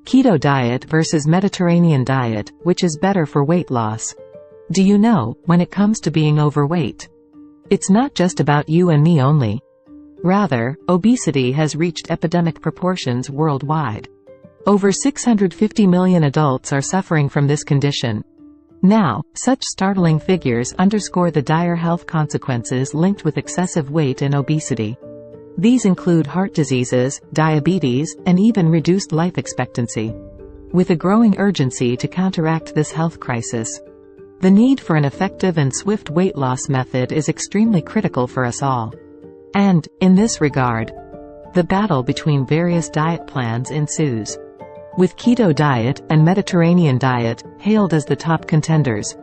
Keto diet versus Mediterranean diet, which is better for weight loss? Do you know, when it comes to being overweight, it's not just about you and me only. Rather, obesity has reached epidemic proportions worldwide. Over 650 million adults are suffering from this condition. Now, such startling figures underscore the dire health consequences linked with excessive weight and obesity. These include heart diseases, diabetes, and even reduced life expectancy. With a growing urgency to counteract this health crisis, the need for an effective and swift weight loss method is extremely critical for us all. And, in this regard, the battle between various diet plans ensues, with Keto Diet and Mediterranean Diet hailed as the top contenders.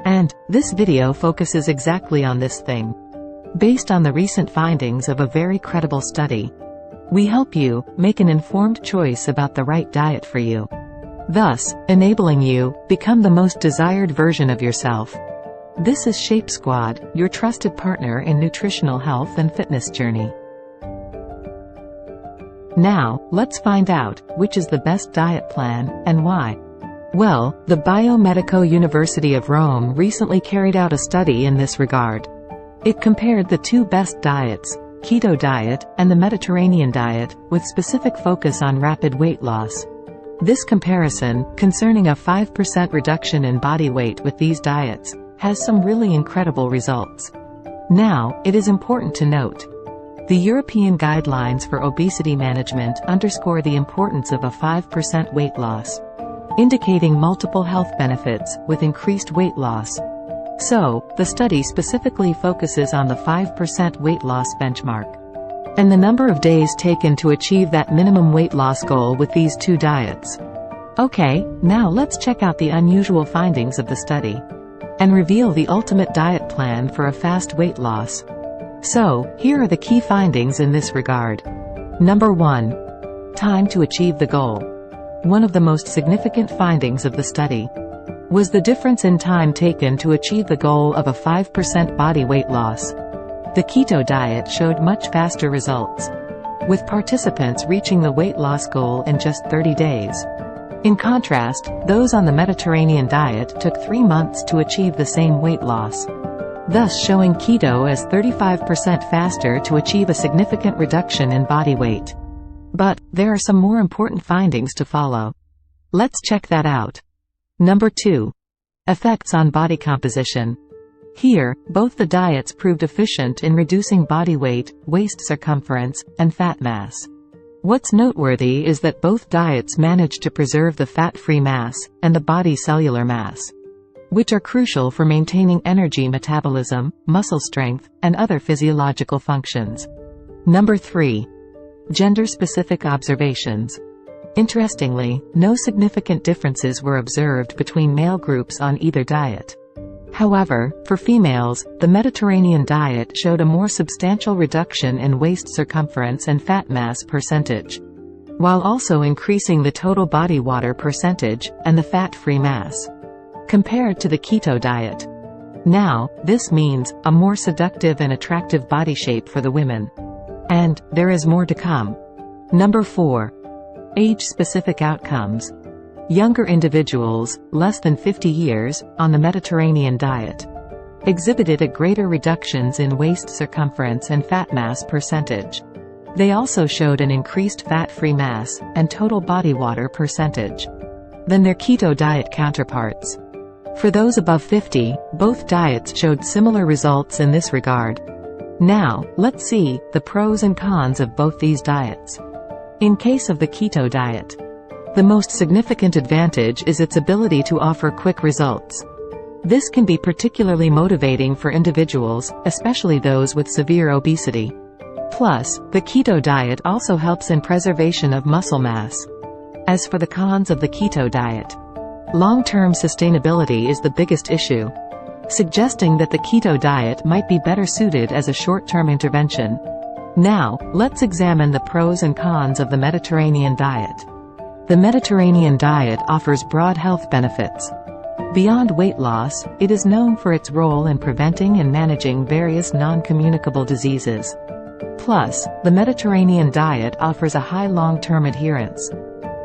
And this video focuses exactly on this thing. Based on the recent findings of a very credible study, we help you make an informed choice about the right diet for you, thus enabling you become the most desired version of yourself. This is Shape Squad, your trusted partner in nutritional health and fitness journey. Now, let's find out which is the best diet plan and why. Well, the Biomedico University of Rome recently carried out a study in this regard. It compared the two best diets, Keto Diet and the Mediterranean Diet, with specific focus on rapid weight loss. This comparison, concerning a 5% reduction in body weight with these diets, has some really incredible results. Now, it is important to note, the European guidelines for obesity management underscore the importance of a 5% weight loss, indicating multiple health benefits with increased weight loss. So, the study specifically focuses on the 5% weight loss benchmark, and the number of days taken to achieve that minimum weight loss goal with these two diets. Okay, now let's check out the unusual findings of the study, and reveal the ultimate diet plan for a fast weight loss. So, here are the key findings in this regard. Number 1. Time to achieve the goal. One of the most significant findings of the study was the difference in time taken to achieve the goal of a 5% body weight loss. The Keto Diet showed much faster results, with participants reaching the weight loss goal in just 30 days. In contrast, those on the Mediterranean diet took 3 months to achieve the same weight loss, thus showing keto as 35% faster to achieve a significant reduction in body weight. But there are some more important findings to follow. Let's check that out. Number 2. Effects on body composition. Here, both the diets proved efficient in reducing body weight, waist circumference, and fat mass. What's noteworthy is that both diets managed to preserve the fat-free mass, and the body cellular mass, which are crucial for maintaining energy metabolism, muscle strength, and other physiological functions. Number 3. Gender-specific observations. Interestingly, no significant differences were observed between male groups on either diet. However, for females, the Mediterranean diet showed a more substantial reduction in waist circumference and fat mass percentage, while also increasing the total body water percentage, and the fat-free mass, compared to the keto diet. Now, this means a more seductive and attractive body shape for the women. And there is more to come. Number 4. Age-specific outcomes. Younger individuals, less than 50 years, on the Mediterranean diet, exhibited a greater reductions in waist circumference and fat mass percentage. They also showed an increased fat-free mass, and total body water percentage, than their keto diet counterparts. For those above 50, both diets showed similar results in this regard. Now, let's see the pros and cons of both these diets. In case of the keto diet, the most significant advantage is its ability to offer quick results. This can be particularly motivating for individuals, especially those with severe obesity. Plus, the keto diet also helps in preservation of muscle mass. As for the cons of the keto diet, long-term sustainability is the biggest issue, suggesting that the keto diet might be better suited as a short-term intervention. Now, let's examine the pros and cons of the Mediterranean diet. The Mediterranean diet offers broad health benefits. Beyond weight loss, it is known for its role in preventing and managing various non-communicable diseases. Plus, the Mediterranean diet offers a high long-term adherence,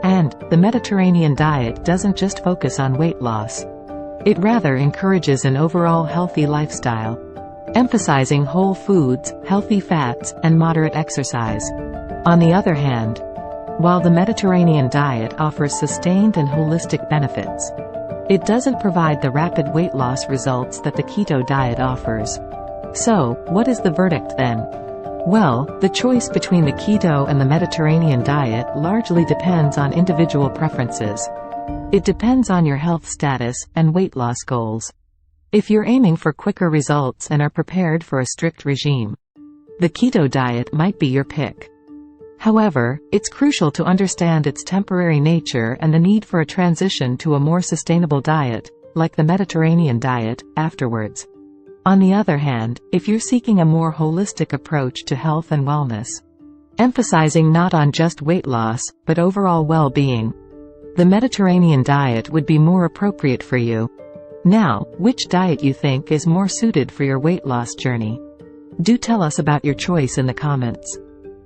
And the Mediterranean diet doesn't just focus on weight loss. It rather encourages an overall healthy lifestyle, emphasizing whole foods, healthy fats, and moderate exercise. On the other hand, while the Mediterranean diet offers sustained and holistic benefits, it doesn't provide the rapid weight loss results that the keto diet offers. So, what is the verdict then? Well, the choice between the keto and the Mediterranean diet largely depends on individual preferences. It depends on your health status and weight loss goals. If you're aiming for quicker results and are prepared for a strict regime, the keto diet might be your pick. However, it's crucial to understand its temporary nature and the need for a transition to a more sustainable diet, like the Mediterranean diet, afterwards. On the other hand, if you're seeking a more holistic approach to health and wellness, emphasizing not on just weight loss, but overall well-being, the Mediterranean diet would be more appropriate for you. Now, which diet you think is more suited for your weight loss journey? Do tell us about your choice in the comments.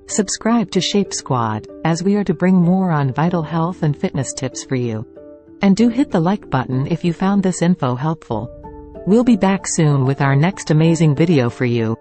Subscribe to Shape Squad, as we are to bring more on vital health and fitness tips for you. And do hit the like button if you found this info helpful. We'll be back soon with our next amazing video for you.